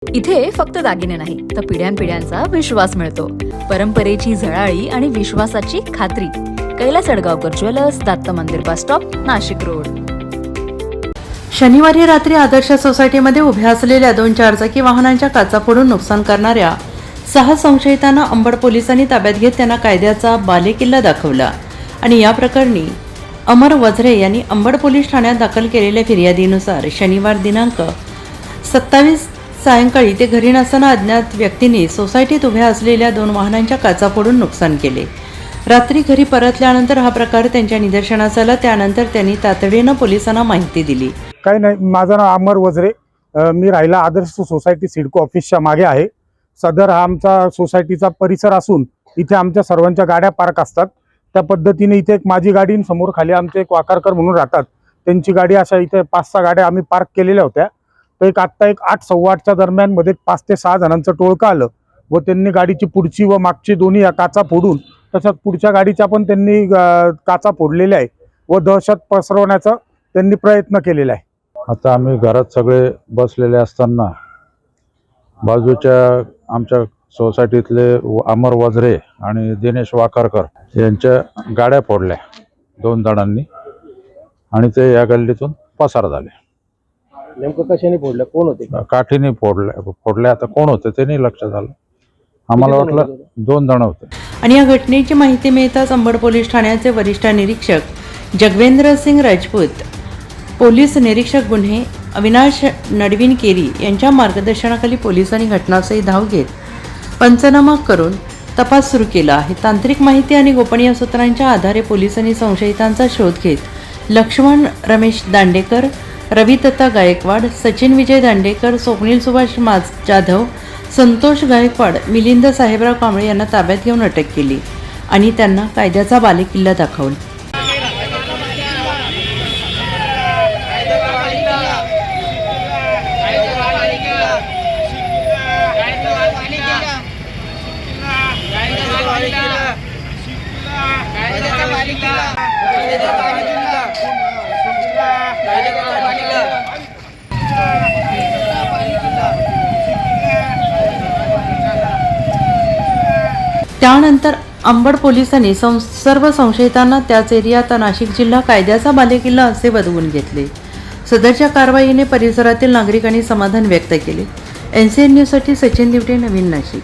इथे फक्त दागिने नाही तर पिढ्यानपिढ्यांचा विश्वास मिळतो. परंपरेची झळाळी आणि विश्वासाची खात्री. कैलास अडगावकर ज्वेलर्स, दत्त मंदिर बस स्टॉप, नाशिक रोड. शनिवारी रात्री आदर्श सोसायटीमध्ये उभ्या असलेल्या 2 चारचाकी वाहनांच्या काचा फोडून नुकसान करणाऱ्या 6 संशयितांना अंबड पोलिसांनी ताब्यात घेत त्यांना कायद्याचा बालेकिल्ला दाखवला आणि या प्रकरणी अमर वझरे यांनी अंबड पोलीस ठाण्यात दाखल केलेल्या फिर्यादीनुसार शनिवार दिनांक 27 सायंकाळी ते घरी नसताना अज्ञात व्यक्तींनी सोसायटीत उभ्या असलेल्या 2 वाहनांच्या काचा फोडून नुकसान केले. रात्री घरी परतल्यानंतर हा प्रकार त्यांच्या निदर्शनास आला. त्यानंतर त्यांनी तातडीनं पोलिसांना माहिती दिली. काही नाही, माझं नाव अमर वझरे. मी राहिला आदर्श सोसायटी सिडको ऑफिसच्या मागे आहे. सदर हा आमचा सोसायटीचा परिसर असून इथे आमच्या सर्वांच्या गाड्या पार्क असतात. त्या पद्धतीने इथे एक माझी गाडी समोर खाली आमचे एक वाकारकर म्हणून राहतात, त्यांची गाडी अशा इथे 5-6 गाड्या आम्ही पार्क केलेल्या होत्या. तर आत्ता 8-8:15च्या दरम्यान मध्ये 5 ते 6 जणांचं टोळकं आलं व त्यांनी गाडीची पुढची व मागची दोन्ही काचा फोडून तसंच पुढच्या गाडीच्या पण त्यांनी काचा फोडलेल्या आहे व दहशत पसरवण्याचा त्यांनी प्रयत्न केलेला आहे. आता आम्ही घरात सगळे बसलेले असताना बाजूच्या आमच्या सोसायटीतले अमर वझरे आणि दिनेश वाकारकर यांच्या गाड्या फोडल्या 2 जणांनी आणि ते या गल्लीतून पसार झाले. नेमकं कशाने फोडलं, कोण होते? काठीने फोडल्या. आता कोण होते ते नाही लक्षात आलं. आम्हाला वाटलं 2 जण होते. आणि या घटनेची माहिती मिळताच अंबड पोलीस ठाण्याचे वरिष्ठ निरीक्षक जगवेंद्र सिंग राजपूत, पोलीस निरीक्षक गुन्हे अविनाश नडविनकेरी यांच्या मार्गदर्शनाखाली पोलिसांनी घटनास्थळी धाव घेत पंचनामा करून तपास सुरू केला आहे. तांत्रिक माहिती आणि गोपनीय सूत्रांच्या आधारे पोलिसांनी संशयितांचा शोध घेत लक्ष्मण रमेश दांडेकर, रवी दत्ता गायकवाड, सचिन विजय दांडेकर, स्वप्नील सुभाष जाधव, संतोष गायकवाड, मिलिंद साहेबराव कांबळे यांना ताब्यात घेऊन अटक केली आणि त्यांना कायद्याचा बालेकिल्ला दाखवला. त्यानंतर अंबड पोलिसांनी सर्व संशयितांना त्याच एरियात नाशिक जिल्हा कायद्याचा बालेकिल्ला असे बदवून घेतले. सदरच्या कारवाईने परिसरातील नागरिकांनी समाधान व्यक्त केले. NCN न्यूजसाठी सचिन दिवटे, नवीन नाशिक.